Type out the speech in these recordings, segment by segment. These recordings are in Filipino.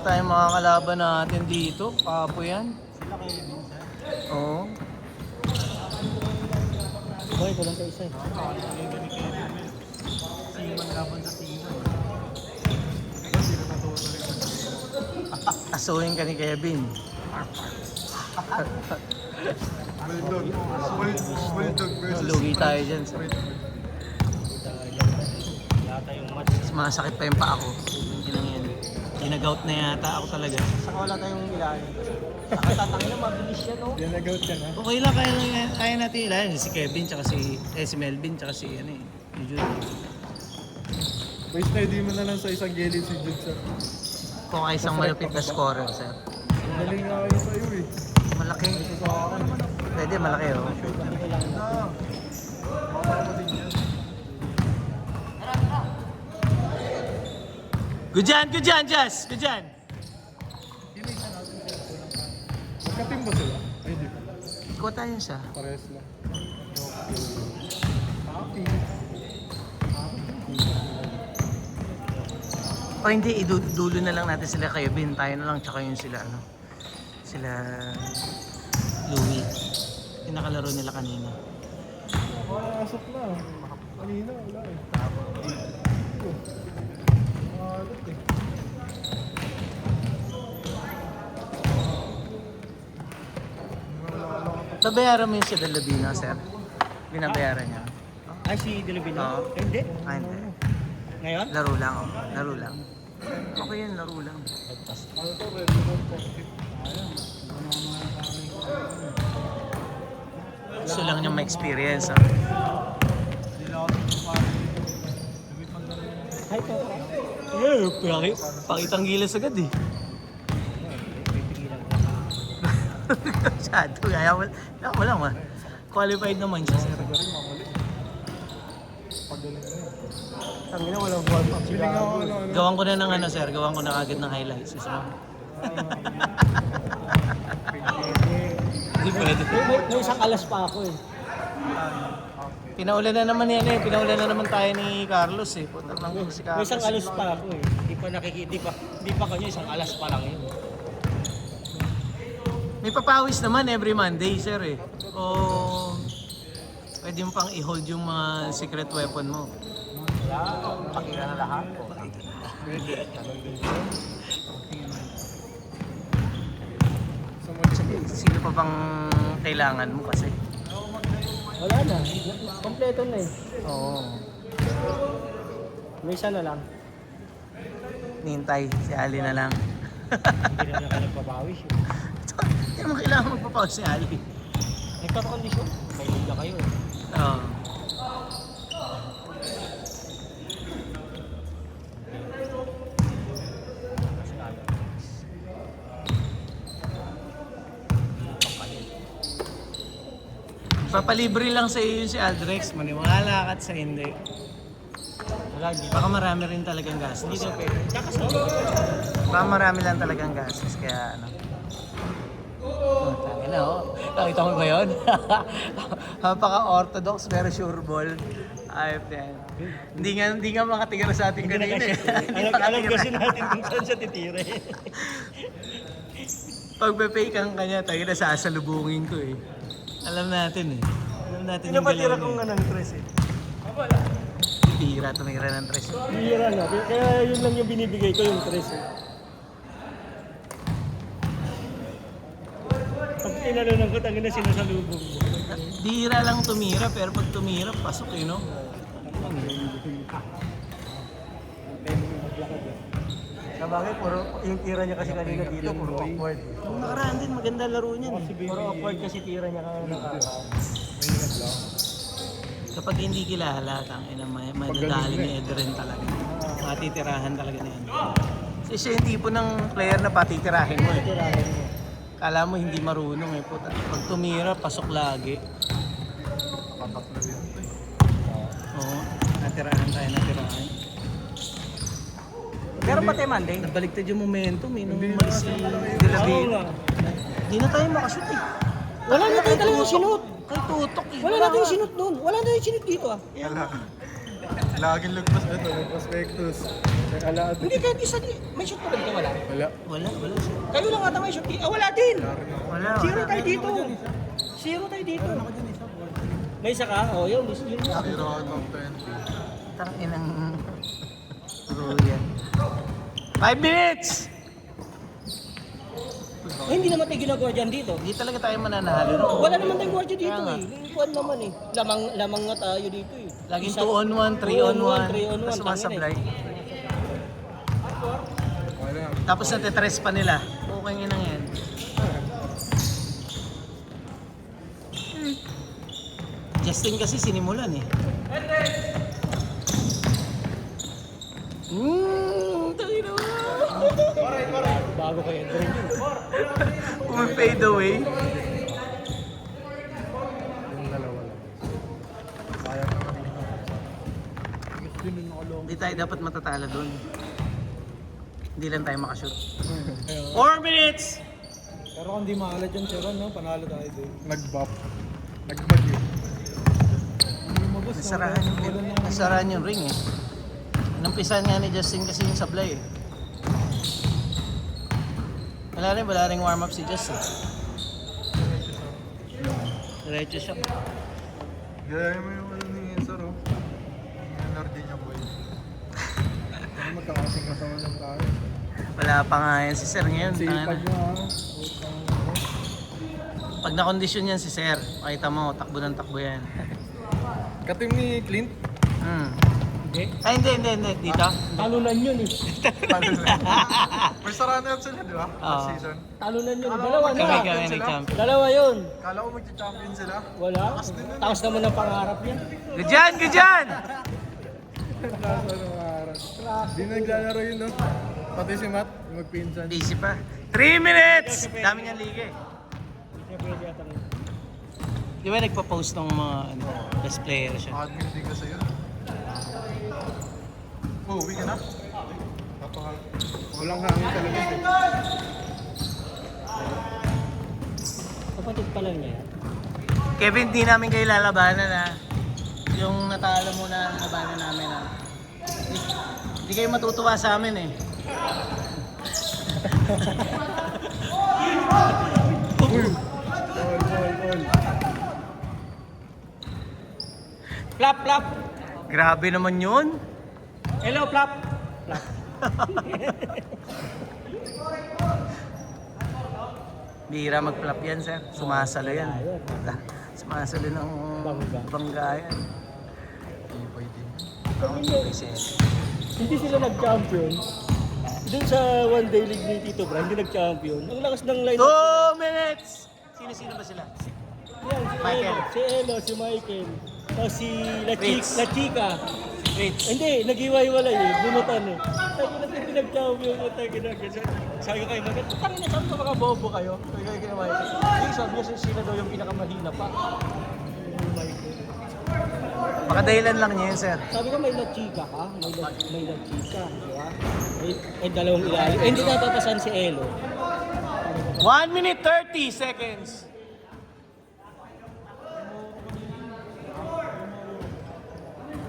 Tayo mga kalaban natin dito, papo yan. Sila kayo din sir. Oo. Boy, ko lang kayo isa eh. Siman laban sa siman. Asuhin ka ni Kevin. Bulldog versus Lugi tayo dyan. Sir. Wala tayong match. Mas masakit pa yung paa ko. Ginagout na yata ako talaga. Saka wala tayong ilalim. Nakatatangin na mabilis yan oh. Yan ka na. Okay lang, kaya natin ilayan. Si Kevin, tsaka si Melvin, tsaka si ano eh. Si Jude. Boys na, hindi mo na lang sa isang gilid si Jude sir. Kung ay isang malupit na scorer, sir. Galing nga kayo sa'yo eh. Malaki. Pwede, malaki oh. Good dyan, Jazz! Good dyan! Magka-team ba sila? Ay, hindi pa. Ikuha tayo siya. Parehas lang. O hindi, idulo na lang natin sila kayo. Bin, tayo na lang, tsaka yung sila, ano. Sila... Louie. Yung nakalaro nila kanina. Asok na. Kanina, wala eh. Mahalot eh. Babayaran mo yung si Delabino, sir. Binabayaran niya. Ay, si Delabino? Oo. Hindi. Ah, hindi. Ngayon? Laro lang, oh. Laro lang. Okay yan, laro lang. Ano to, red zone positive. Gusto lang niyang ma-experience, ah. Ay, ito. Pakitang gilas agad, eh. Masyado, kaya wala ma. Qualified naman siya, sir. Tangina, walang warm up. Feeling ako ano. Gawan ko na ng ano, sir. Gawan ko na agad ng highlights. Gusto mo? Hindi pwede. May isang alas pa ako eh. Pinaulan na naman yan eh. Pinaulan na naman tayo ni Carlos eh. Puta nang si May Carlos. isang alas pa ako eh. Di pa kanya isang alas pa lang yun. May papawis naman every Monday, sir eh. O pwede mo pang i-hold yung mga secret weapon mo. Pakita na lahat ko. Sino pa bang kailangan mo kasi? Wala na. Kompleto na eh. Oo. May isa na lang. Nintay, si Ali na lang. Hindi na naman nagpapawis eh. Hindi naman kailangan magpapawis si Ali. Nagkakondisyon. May liga kayo eh. Oo. Papalibre lang sa iyo si Aldrex, maniwala ka at sa hindi. Wala, hindi. Baka marami rin talagang gastos. Hindi na pwede. Kakasunod. Baka marami lang talagang gastos, kaya ano. Oh, tangina oh. Nakita mo ba yun? Napaka-orthodox pero sure ball. Ayop yan. Hindi nga makatigira sa atin kanina eh. Hindi Alam makatira. kasi natin kung saan siya titira eh. Pag pe-fake ang kanya, tayo na sasalubungin ko eh. Alam natin eh. Alam natin yung Pinapatira galaw kong niya. nga ng tres eh. Tumira ng tres. Bihira na. Kaya yun lang yung binibigay ko yung tres eh. Pag tinalunan ko, tangin na sinasalubong mo. Bihira lang tumira, pero pag tumira, pasok eh, no? Sabagay, puro yung tira niya kasi kanina dito, puro awkward. Kung nakaraan din, maganda laro niyan eh. Puro awkward kasi tira niya kanina. Kapag hindi kilala, tangina, madadali ni Edren talaga. Matitirahan talaga ni Edren. Kasi siya yung tipo ng player na patitirahin mo eh. Tirahin mo. Kala mo hindi marunong eh. Puta. Pag tumira, pasok lagi. Oo, natirahan tayo, natirahan. Pero pati Monday. Nabaliktad yung momentum eh, nung umalis si Delavino. Hindi na tayo makashoot eh. Wala na tayo talagang sinut. Kay tutok eh. Wala na tayong sinut doon. Wala na tayong sinut dito ah. Laging lagpas ito, may prospectus. May alaad. Hindi kahit isa di. May shoot pa ba dito? Wala. Wala. Wala siya. Kayo lang ata may shoot. Wala din. Wala. Zero tayo dito. Zero tayo dito. May isa ka? O, yun. Yun. Zero out of 20. Tangin ang Royan. 5 minutes! Eh, hindi naman tayo ginagawa dyan dito. Hindi talaga tayo mananalo. No? Wala naman tayong gwardiya dito Kaya nga. eh. Lingkuan naman eh. Lamang nga tayo dito eh. Laging Isa- 2 on 1, 3 on 1. 3 on 1. Tapos sumasablay. Wala. Tapos natitres pa nila. Okay nga nang yan. Justin kasi sinimulan eh. Tangin na mo. Bago kayo. Fade away. Yung dalawa lang. Kaya naman dito. Gusto nyo nakalong. Hindi tayo dapat matatalo doon. Hindi lang tayo makashoot. 4 minutes! Pero kung di maalat yung Cheron, no? Panalo tayo doon. Nag-buff. Nag-bug yun. Nasarahan yung ring eh. Inumpisan nga ni Justin kasi yung sablay eh. Wala rin warm up si Justin. Diretso siya. Gaya mo yung ano ni Sir, oh. Yung energy niya, boy. Ano magkakasing kasama lang tayo. Wala pa nga yan si Sir ngayon. Sipag Tangina. niya, ha? Pag nakondisyon yan si Sir, makita mo, takbo ng takbo yan. Katim ni Clint. Hindi. Ay, hindi. Dito? Talunan yun eh. First runner up sila, di ba? Oo. Last season. Talunan yun. Alam Dalawa mo, na. Kami nag-champion. Dalawa yun. Kala ko magcha-champion sila. Wala. Tapos naman ang pangarap niya. Good dyan! Nasa ng araw. Di naglalaro yun, no? Pati si Matt, magpinsan. Busy pa. 3 minutes! Dami niyang liga eh. Pwede yata rin. Di ba nagpa-post ng mga best player siya? Admin din kasi yun. Oh, uwi ka na? Walang hangin talaga. Kapatid pa lang niya. Kevin, di namin kayo lalabanan na yung natalo mo na labanan namin na hindi kayo matutuwa sa amin eh. All. Plap, plap. Grabe naman yun. Hello, plap. Plap. Bihira mag-flop yan, sir. Sumasalo yan. Sumasalo ng bangga yan. Hindi sila nag-champion. Doon sa one day league ni Tito Bran, hindi nag-champion. Ang lakas ng line. 2 minutes! Sino ba sila? Yan, Michael. Si Elo, si Michael. Tapos si Fritz. La Chica. Rich. Hindi, nag-iwalay eh. Bunutan eh. Tayo na hindi nag-champion mo tayo ginagawa. Sabi ko kayo, bakit? Tangin na sabi ko mga bobo kayo. Sabi ko kayo, Michael. Yung sabi niya sila daw yung pinakamahina pa. Baka dahilan lang niya yun, sir. Sabi ko may La Chica ka. May La Chica. Di ba? May dalawang ilalim. Eh, hindi natatasan si Elo. 1 minute 30 seconds.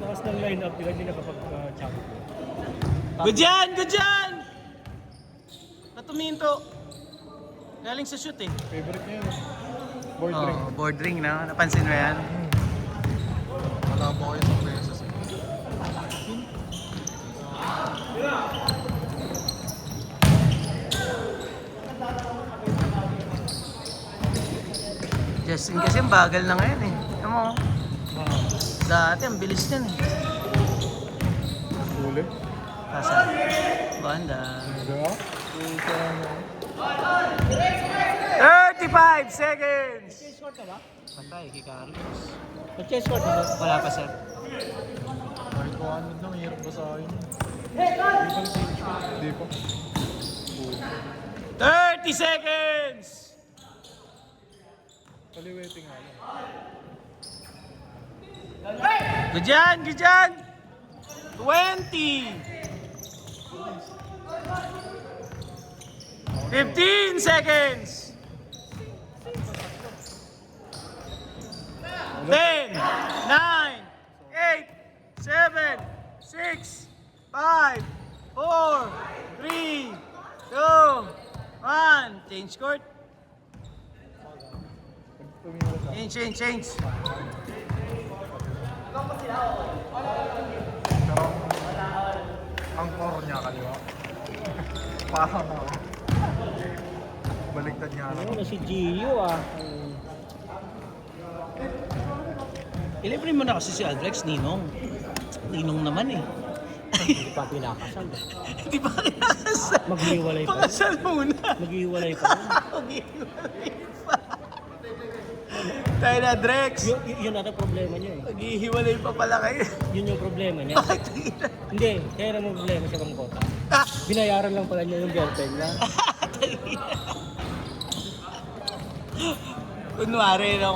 Lakas ng line-up nila, hindi nakapag-champion. Good dyan! Natuminto. Galing sa shoot eh. Favorite niya yun. Board ring. Oh, board ring na. Napansin mo yan? Wala mo kayo sa beses. Justin kasi ang bagal na ngayon eh. Alam mo, dati ang bilis niyan eh. Huli. Kasa, banda. Diba? 35 seconds! Chess-court na ba? Patay, kay Carlos. Nag-chess-court na ba? Wala pa, sir. Kahit ko ano lang, hirap ba sa akin? Hindi pa. 30 seconds! Kaliweting nga lang. Good dyan! 20! 15 seconds! 10, 9, 8, 7, 6, 5, 4, 3, 2, 1. Change court. Change. Pero ang core niya kaliwa. Parang ako. Baliktad niya lang. Ano si Gio ah. Ilibre mo na kasi si Adrex, Ninong. Ninong naman eh. Hindi pa pinakasal. Di ba kinakasal? Maghiwalay pa. Pakasal muna. Maghiwalay pa. Maghihiwalay pa. Tayo na, Drex. Yun ata problema niya eh. Maghihiwalay pa pala kayo. Yun yung problema niya. Bakit tingin? Hindi, kaya naman problema sa Bangkota. Ah! Binayaran lang pala niya yung girlfriend niya. Kunwari lang.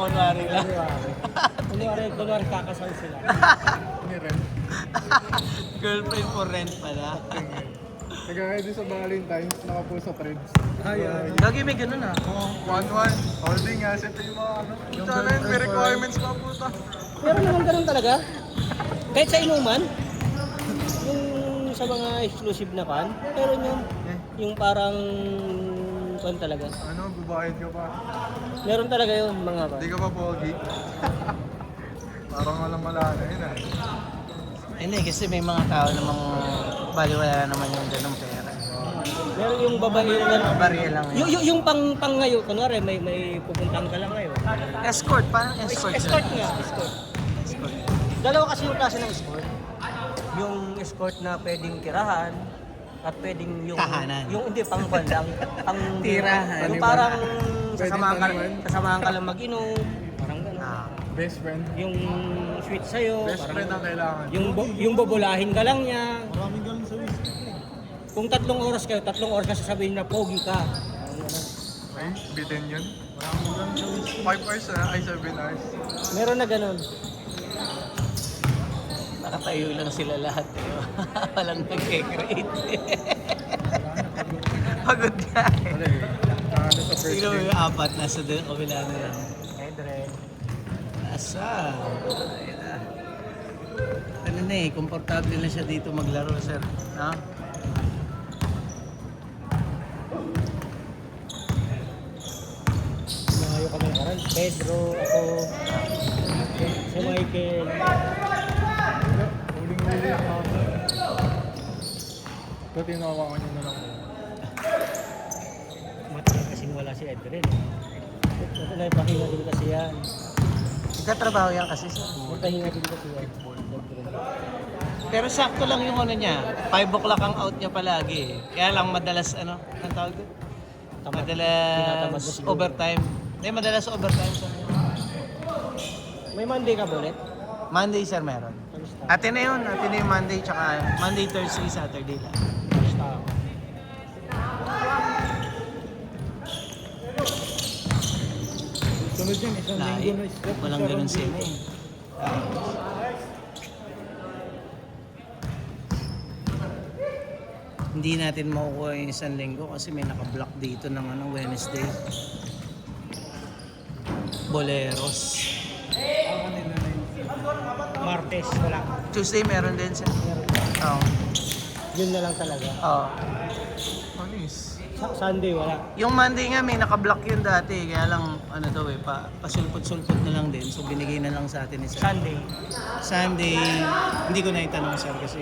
Kunwari kakasal sila. Ni Ren. Girlfriend for rent pala. Nagkakaya din sa Valentine's, nakapost sa threads. Lagi may ganun ah. 1-1. Holding asset yung mga ano. Yung talent, may requirements pa puta. Pero naman ganun talaga. Kahit sa inuman, yung sa mga exclusive na pan, pero yung parang pan talaga. Ano, bubayad ka pa. Meron talaga yun mga pan. Hindi ka pa pogi. Parang alam-mala na yun ah. Hindi, kasi may mga tao namang baliwala naman yung ganung pera. Meron yung babae yung gano'n. Barya lang yun. Yung pang ngayon, kunwari may pupuntahan ka lang ngayon. Escort, parang escort. Escort nga, escort. Escort. Dalawa kasi yung klase ng escort. Yung escort na pwedeng tirahan at pwedeng yung Tahanan. yung hindi pang lang, pang Tirahan. Yung parang Pwedeng taniman. sasamahan ka lang mag-inom, parang gano'n. Ah. Best friend. Yung sweet sa'yo, Best friend ang kailangan. yung bobolahin ka lang niya. Maraming galing sa whiskey. Kung 3 oras kayo, 3 oras ka sasabihin na pogi ka. Ay, bitin yun. Maraming galing sa whiskey. 5 hours na, ay 7 hours. Meron na gano'n. Nakatayo lang sila lahat. Walang nag-create. Pagod ka eh. Ano eh, ano sa first Sino game. yung apat nasa doon? Kabila na lang. Edren. Asa? Ayun na. Ano na eh, komportable na siya dito maglaro, sir. No? Lumayo kami nakaraan. Pedro, ako, si Michael. Huling-huli ang ako. Ito, tinawakan nyo na lang po. Matagal kasing wala si Edren. Ito na ipahinga din kasi yan. Nagtatrabaho yan kasi, sir. Magpahinga din kasi yan. Edren. Pero sakto lang yung ano niya. 5 o'clock ang out niya palagi eh. Kaya lang madalas ano, ang tawag doon? Tinatamad na Madalas siguro. overtime. Hindi, madalas overtime sa May Monday ka ba ulit? Monday, sir, meron. Kamusta? Atin na yun. Atin na yung Monday, tsaka Monday, Thursday, Saturday lang. Kamusta ako? Sunod yan, isang Lahi. linggo na step. Walang ganun sila eh. Hindi natin makukuha yung isang linggo kasi may naka-block dito ng ano, Wednesday. Boleros. Martes, wala. Tuesday meron din siya. Oo. Yun na lang talaga. Oo. Anis. Sunday, wala. Yung Monday nga may naka-block yun dati. Kaya lang ano daw eh, pasulpot-sulpot na lang din. So binigay na lang sa atin ni sir. Sunday. Sunday, hindi ko na itanong sir kasi.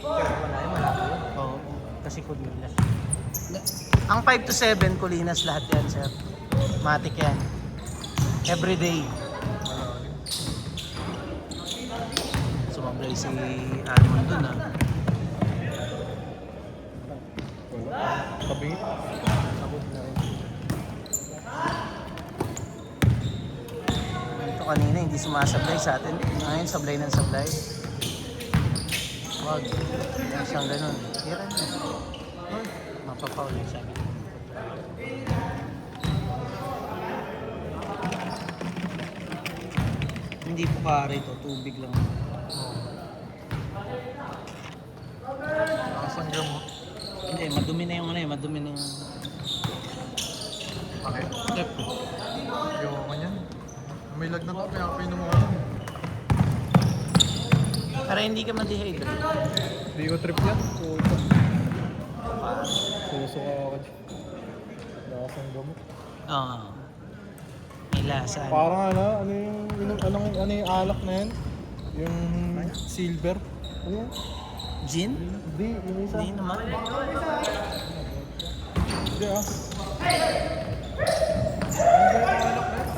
Wala, malaki yun. Oo. Kasi Kulinas. Ang 5 to 7, Kulinas lahat yan, sir. Matik yan. Everyday. Sumablay si Almond dun, ah. Tabi. Sabot na rin. Ito kanina, hindi sumasablay sa atin. Ngayon, sablay ng sablay. Wag. Siyang ganun. Tira na. Mapapaul yung sabi. Hindi po kare ito, tubig lang. Nakasang mo. Hindi, madumi na yung ano eh, madumi na yung... Bakit? Step. Ayaw ko niyan. May lagnat ako, kaya painom ako. Para hindi ka ma-dehydrate. Hindi ko trip yan. Puta. Susuka ako dyan. Lasang gamot. Oo. May lasa. Parang ano yung alak na yan? Yung silver. Ano yan? Gin? Hindi, yung isa. Hindi naman. Hindi ah. Ano ba yung alak na yan?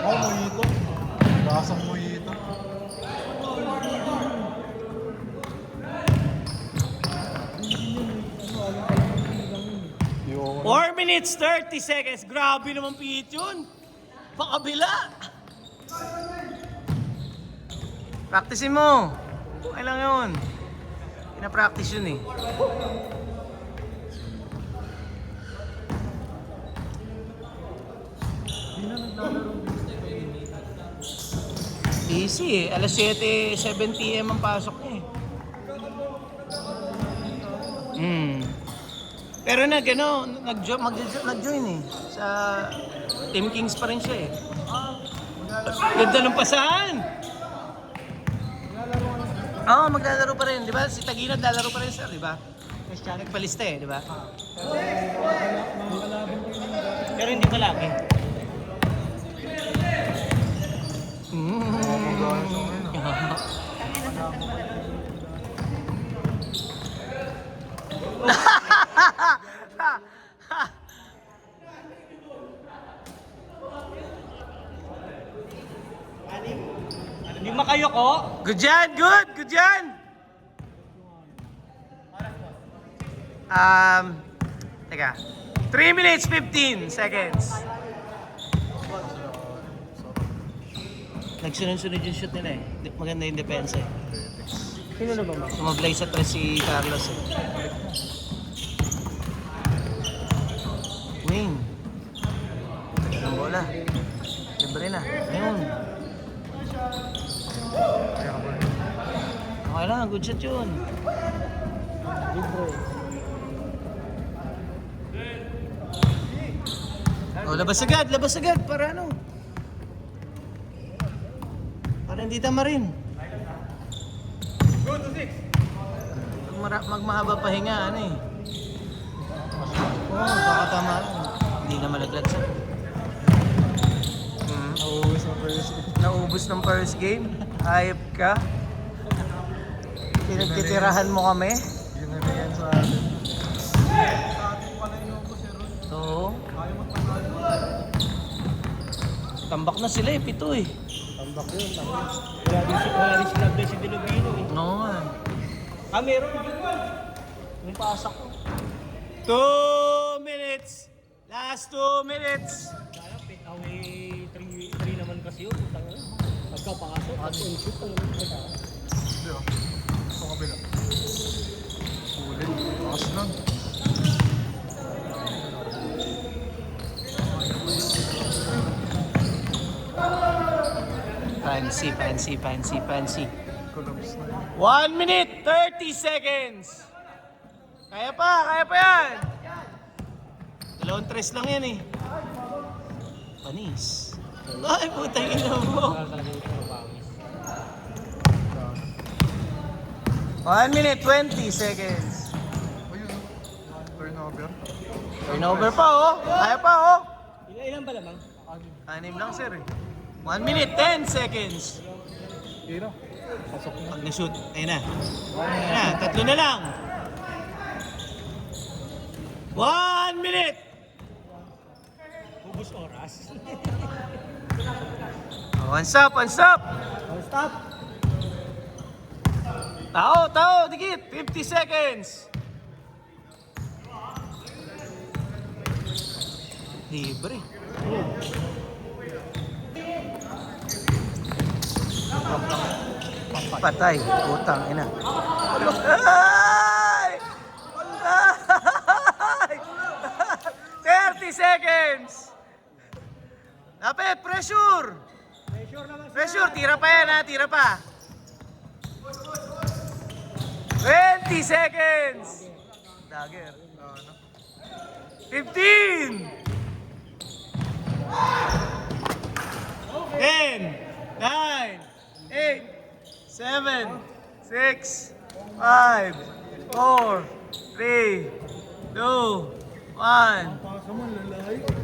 Mojito. Lasang mojito. Yung 4 minutes 30 seconds. Grabe naman pihit yun. Pakabila. Practicein mo. Okay lang yun. Pina-practice yun eh. Easy eh. Alas 7 p.m. ang pasok niya eh. Pero nag-join eh. Sa Team Kings pa rin siya eh. Ganda ng pasahan! Oo, maglalaro pa rin. Di ba? Si Tagina lalaro pa rin sir, di ba? Nagpalista eh, di ba? Pero hindi pa lagi. Hindi makayo ko. Good yan! Good! Good yan! Teka. 3 minutes 15 seconds. Nagsunod-sunod yung shoot nila eh. Maganda yung depensa eh. Sino na ba ma? Sumablay sa tres si Carlos eh. Wing. Ang bola. Libre na. Ayun. Okay lang, good shot yun. Libre. O, labas agad para ano? Para hindi tama rin. Go to 6. Magmahaba pahinga, ano eh. Oo, baka tama rin. Hindi na malaglag siya. Naubos ng first game. Hayop ka. Pinagtitirahan mo kami. Yun na yan sa atin. Oo. Tambak na sila eh, 7 eh. Tambak yun. Wala din sila si Dilobino eh. Oo nga. Meron yun. Yung pasak ko. 2 minutes! Last 2 minutes! Malapit. Away 3 naman kasi yun. Putang ina. Pagkapasok at in-shoot ang nagkaka. Hindi ah. Sa kabila. Sulit. Takas lang. Fancy. Collapse na yun. 1 minute, 30 seconds! Kaya pa yan! 2 tres lang yan eh. Panis. Ay, putang ina mo. Talaga ito mabangis. 1 minute, 20 seconds. Ayun. Turnover. Turnover pa oh. Kaya pa oh. Ilan ba lamang? 6 lang sir eh. 1 minute, 10 seconds. Hira. Pasok na. Pag na-shoot, ayun na. Ayun na, 3 na lang. 1 minute! Ubus oras. One stop! Stop! Tao, dikit! 50 seconds! Libre. Patay, utang, ina. Ay! Ay! 30 seconds! Lapit, pressure! Pressure, tira pa yan ha, tira pa. 20 seconds! Dagger. 15! 10, 9, 8, 7, 6, 5, 4, 3, 2, 1. Pasa man, lalaki.